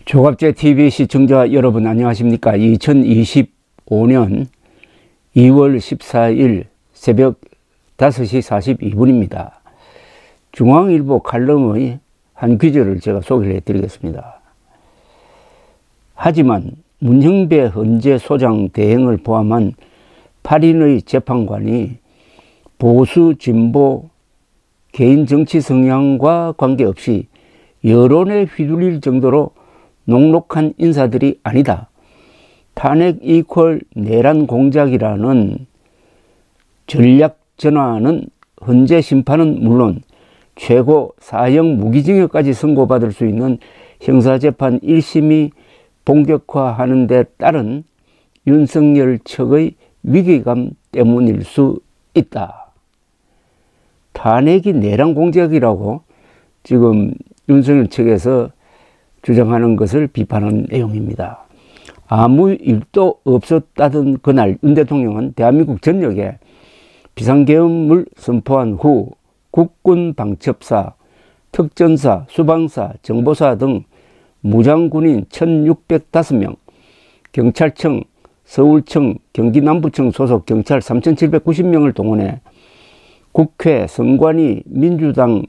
조갑제 TV 시청자 여러분 안녕하십니까. 2025년 2월 14일 새벽 5시 42분입니다. 중앙일보 칼럼의 한 기절을 제가 소개를 해드리겠습니다. 하지만 문형배 헌재 소장 대행을 포함한 8인의 재판관이 보수, 진보, 개인 정치 성향과 관계없이 여론에 휘둘릴 정도로 녹록한 인사들이 아니다. 탄핵 이퀄 내란 공작이라는 전략 전환은 헌재 심판은 물론 최고 사형 무기징역까지 선고받을 수 있는 형사재판 1심이 본격화하는 데 따른 윤석열 측의 위기감 때문일 수 있다. 탄핵이 내란 공작이라고 지금 윤석열 측에서 주장하는 것을 비판한 내용입니다. 아무 일도 없었다던 그날 윤 대통령은 대한민국 전역에 비상계엄을 선포한 후 국군 방첩사, 특전사, 수방사, 정보사 등 무장군인 1605명, 경찰청, 서울청, 경기남부청 소속 경찰 3790명을 동원해 국회, 선관위, 민주당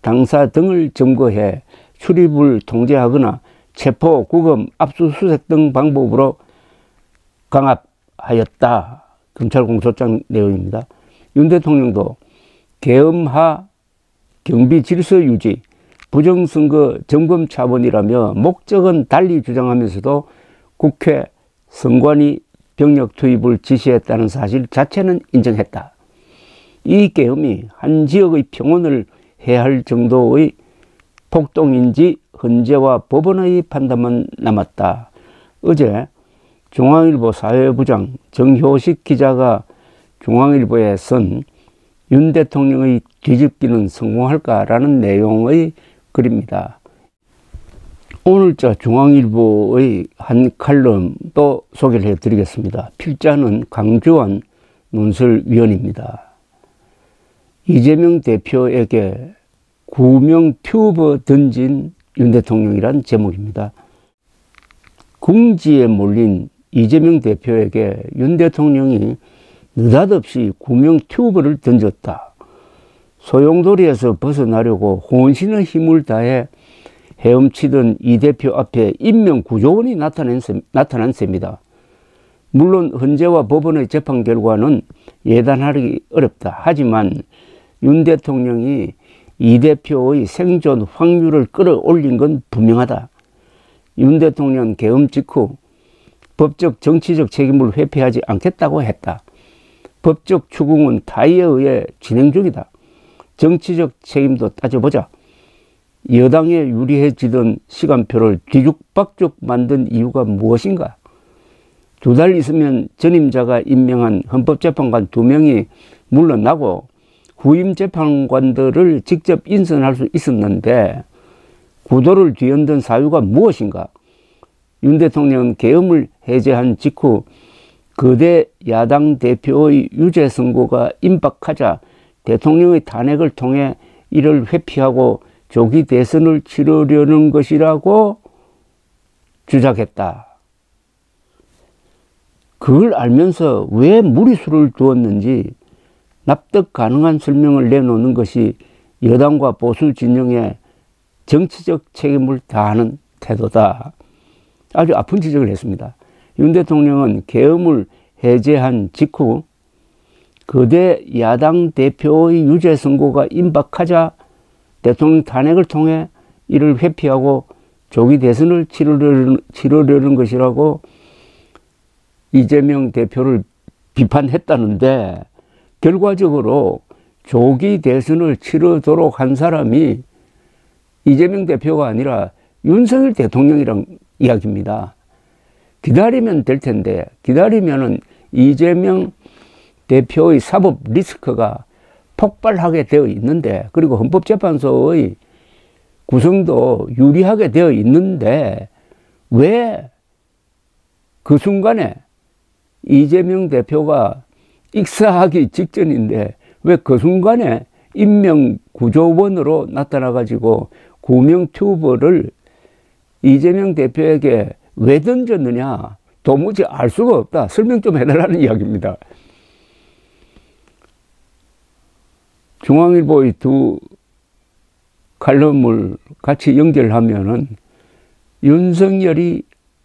당사 등을 점거해 출입을 통제하거나 체포, 구금, 압수수색 등 방법으로 강압하였다. 검찰 공소장 내용입니다. 윤 대통령도 계엄하 경비 질서 유지, 부정선거 점검 차원이라며 목적은 달리 주장하면서도 국회, 선관위 병력 투입을 지시했다는 사실 자체는 인정했다. 이 계엄이 한 지역의 평온을 해할 정도의 폭동인지 헌재와 법원의 판단만 남았다. 어제 중앙일보 사회부장 정효식 기자가 중앙일보에 쓴 윤 대통령의 뒤집기는 성공할까라는 내용의 글입니다. 오늘자 중앙일보의 한 칼럼도 소개를 해드리겠습니다. 필자는 강주환 논설위원입니다. 이재명 대표에게 구명 튜버 던진 윤 대통령이란 제목입니다. 궁지에 몰린 이재명 대표에게 윤 대통령이 느닷없이 구명 튜버를 던졌다. 소용돌이에서 벗어나려고 혼신의 힘을 다해 헤엄치던 이 대표 앞에 인명구조원이 나타난 셈이다. 물론 헌재와 법원의 재판 결과는 예단하기 어렵다. 하지만 윤 대통령이 이 대표의 생존 확률을 끌어올린 건 분명하다. 윤 대통령 계엄 직후 법적 정치적 책임을 회피하지 않겠다고 했다. 법적 추궁은 타의에 의해 진행 중이다. 정치적 책임도 따져보자. 여당에 유리해지던 시간표를 뒤죽박죽 만든 이유가 무엇인가? 2달 있으면 전임자가 임명한 헌법재판관 2명이 물러나고 후임 재판관들을 직접 인선할 수 있었는데 구도를 뒤흔든 사유가 무엇인가? 윤 대통령은 계엄을 해제한 직후 거대 야당 대표의 유죄 선고가 임박하자 대통령의 탄핵을 통해 이를 회피하고 조기 대선을 치르려는 것이라고 주장했다. 그걸 알면서 왜 무리수를 두었는지 납득 가능한 설명을 내놓는 것이 여당과 보수 진영의 정치적 책임을 다하는 태도다. 아주 아픈 지적을 했습니다. 윤 대통령은 계엄을 해제한 직후 거대 야당 대표의 유죄 선고가 임박하자 대통령 탄핵을 통해 이를 회피하고 조기 대선을 치르려는 것이라고 이재명 대표를 비판했다는데 결과적으로 조기 대선을 치르도록 한 사람이 이재명 대표가 아니라 윤석열 대통령이란 이야기입니다. 기다리면 될 텐데 기다리면은 이재명 대표의 사법 리스크가 폭발하게 되어 있는데 그리고 헌법재판소의 구성도 유리하게 되어 있는데 왜 그 순간에 이재명 대표가 익사하기 직전인데 왜 그 순간에 인명구조원으로 나타나 가지고 구명 튜버를 이재명 대표에게 왜 던졌느냐 도무지 알 수가 없다. 설명 좀 해달라는 이야기입니다. 중앙일보의 두 칼럼을 같이 연결하면은 윤석열이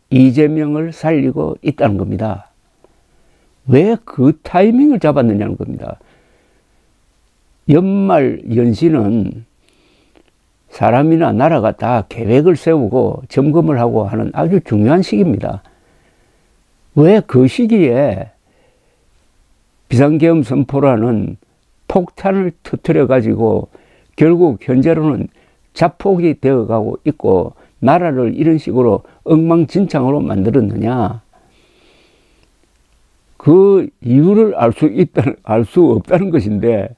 이재명을 살리고 있다는 겁니다. 왜 그 타이밍을 잡았느냐는 겁니다. 연말 연시는 사람이나 나라가 다 계획을 세우고 점검을 하고 하는 아주 중요한 시기입니다. 왜 그 시기에 비상계엄 선포라는 폭탄을 터뜨려 가지고 결국 현재로는 자폭이 되어가고 있고 나라를 이런 식으로 엉망진창으로 만들었느냐. 그 이유를 알 수 없다는 것인데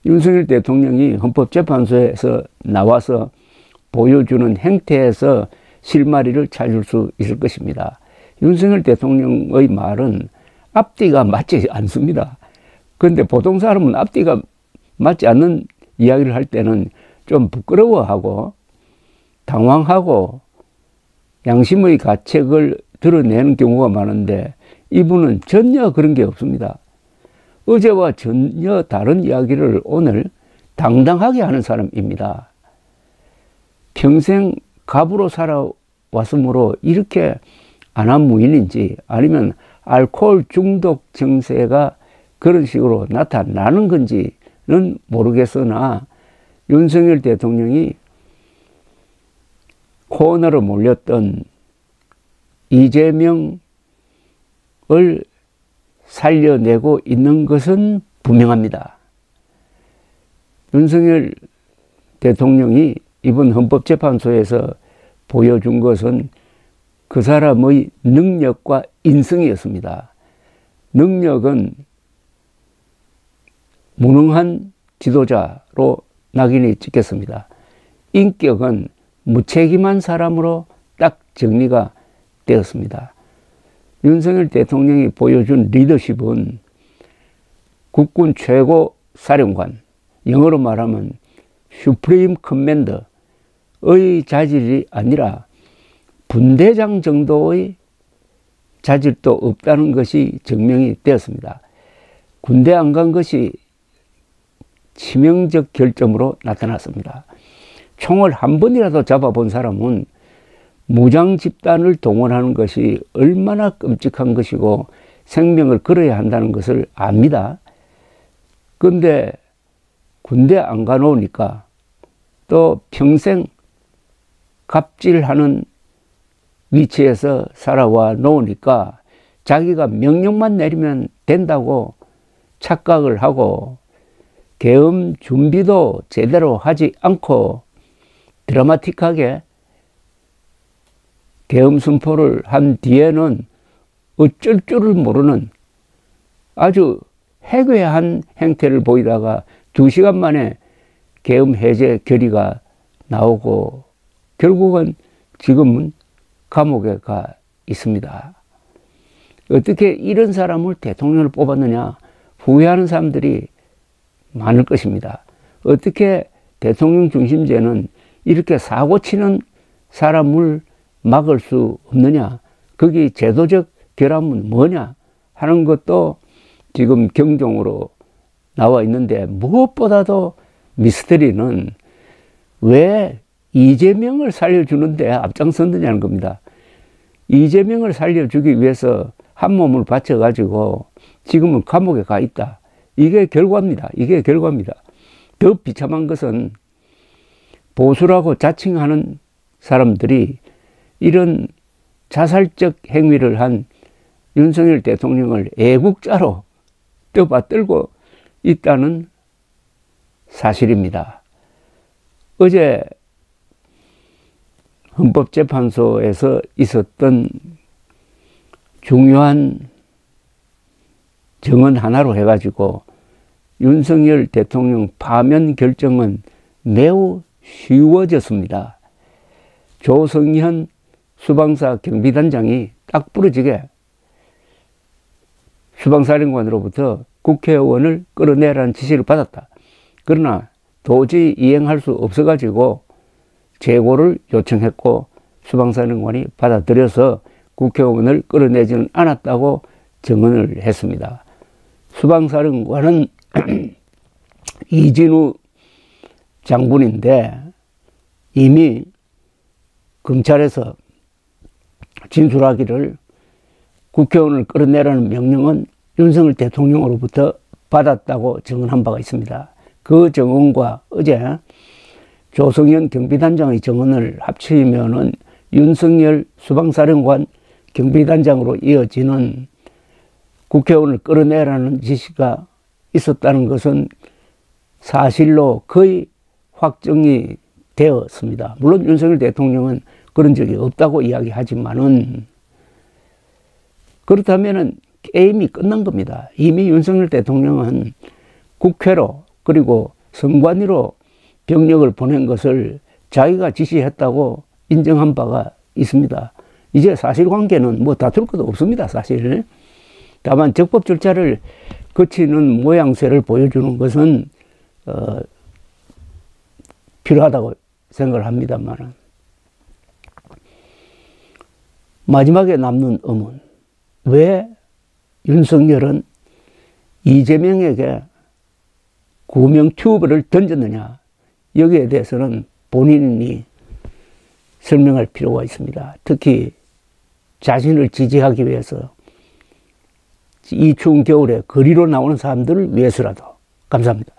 윤석열 대통령이 헌법재판소에서 나와서 보여주는 행태에서 실마리를 찾을 수 있을 것입니다. 윤석열 대통령의 말은 앞뒤가 맞지 않습니다. 그런데 보통 사람은 앞뒤가 맞지 않는 이야기를 할 때는 좀 부끄러워하고 당황하고 양심의 가책을 드러내는 경우가 많은데 이분은 전혀 그런 게 없습니다. 어제와 전혀 다른 이야기를 오늘 당당하게 하는 사람입니다. 평생 갑으로 살아왔으므로 이렇게 안하무인인지 아니면 알코올 중독 증세가 그런 식으로 나타나는 건지는 모르겠으나 윤석열 대통령이 코너로 몰렸던 이재명을 살려내고 있는 것은 분명합니다. 윤석열 대통령이 이번 헌법재판소에서 보여준 것은 그 사람의 능력과 인성이었습니다. 능력은 무능한 지도자로 낙인이 찍혔습니다. 인격은 무책임한 사람으로 딱 정리가 되었습니다. 윤석열 대통령이 보여준 리더십은 국군 최고 사령관, 영어로 말하면 슈프림 커맨더의 자질이 아니라 분대장 정도의 자질도 없다는 것이 증명이 되었습니다. 군대 안 간 것이 치명적 결점으로 나타났습니다. 총을 한 번이라도 잡아본 사람은 무장 집단을 동원하는 것이 얼마나 끔찍한 것이고 생명을 걸어야 한다는 것을 압니다. 그런데 군대 안 가놓으니까 또 평생 갑질하는 위치에서 살아와 놓으니까 자기가 명령만 내리면 된다고 착각을 하고 계엄 준비도 제대로 하지 않고 드라마틱하게 계엄 선포를 한 뒤에는 어쩔 줄을 모르는 아주 해괴한 행태를 보이다가 2시간 만에 계엄 해제 결의가 나오고 결국은 지금은 감옥에 가 있습니다. 어떻게 이런 사람을 대통령을 뽑았느냐 후회하는 사람들이 많을 것입니다. 어떻게 대통령 중심제는 이렇게 사고치는 사람을 막을 수 없느냐, 거기 제도적 결함은 뭐냐 하는 것도 지금 경종으로 나와 있는데 무엇보다도 미스터리는 왜 이재명을 살려주는데 앞장섰느냐는 겁니다. 이재명을 살려주기 위해서 한 몸을 바쳐가지고 지금은 감옥에 가 있다. 이게 결과입니다. 이게 결과입니다. 더 비참한 것은 보수라고 자칭하는 사람들이 이런 자살적 행위를 한 윤석열 대통령을 애국자로 떠받들고 있다는 사실입니다. 어제 헌법재판소에서 있었던 중요한 정언 하나로 해가지고 윤석열 대통령 파면 결정은 매우 쉬워졌습니다. 조성현 수방사 경비단장이 딱 부러지게 수방사령관으로부터 국회의원을 끌어내라는 지시를 받았다. 그러나 도저히 이행할 수 없어가지고 재고를 요청했고 수방사령관이 받아들여서 국회의원을 끌어내지는 않았다고 증언을 했습니다. 수방사령관은 이진우 장군인데 이미 검찰에서 진술하기를 국회의원을 끌어내라는 명령은 윤석열 대통령으로부터 받았다고 증언한 바가 있습니다. 그 증언과 어제 조성현 경비단장의 증언을 합치면은 윤석열 수방사령관 경비단장으로 이어지는 국회의원을 끌어내라는 지시가 있었다는 것은 사실로 거의 확정이 되었습니다. 물론 윤석열 대통령은 그런 적이 없다고 이야기하지만은 그렇다면은 게임이 끝난 겁니다. 이미 윤석열 대통령은 국회로 그리고 선관위로 병력을 보낸 것을 자기가 지시했다고 인정한 바가 있습니다. 이제 사실관계는 뭐 다툴 것도 없습니다. 사실. 다만 적법 절차를 거치는 모양새를 보여주는 것은 필요하다고 생각을 합니다만 마지막에 남는 의문, 왜 윤석열은 이재명에게 구명 튜브를 던졌느냐, 여기에 대해서는 본인이 설명할 필요가 있습니다. 특히 자신을 지지하기 위해서 이 추운 겨울에 거리로 나오는 사람들을 위해서라도. 감사합니다.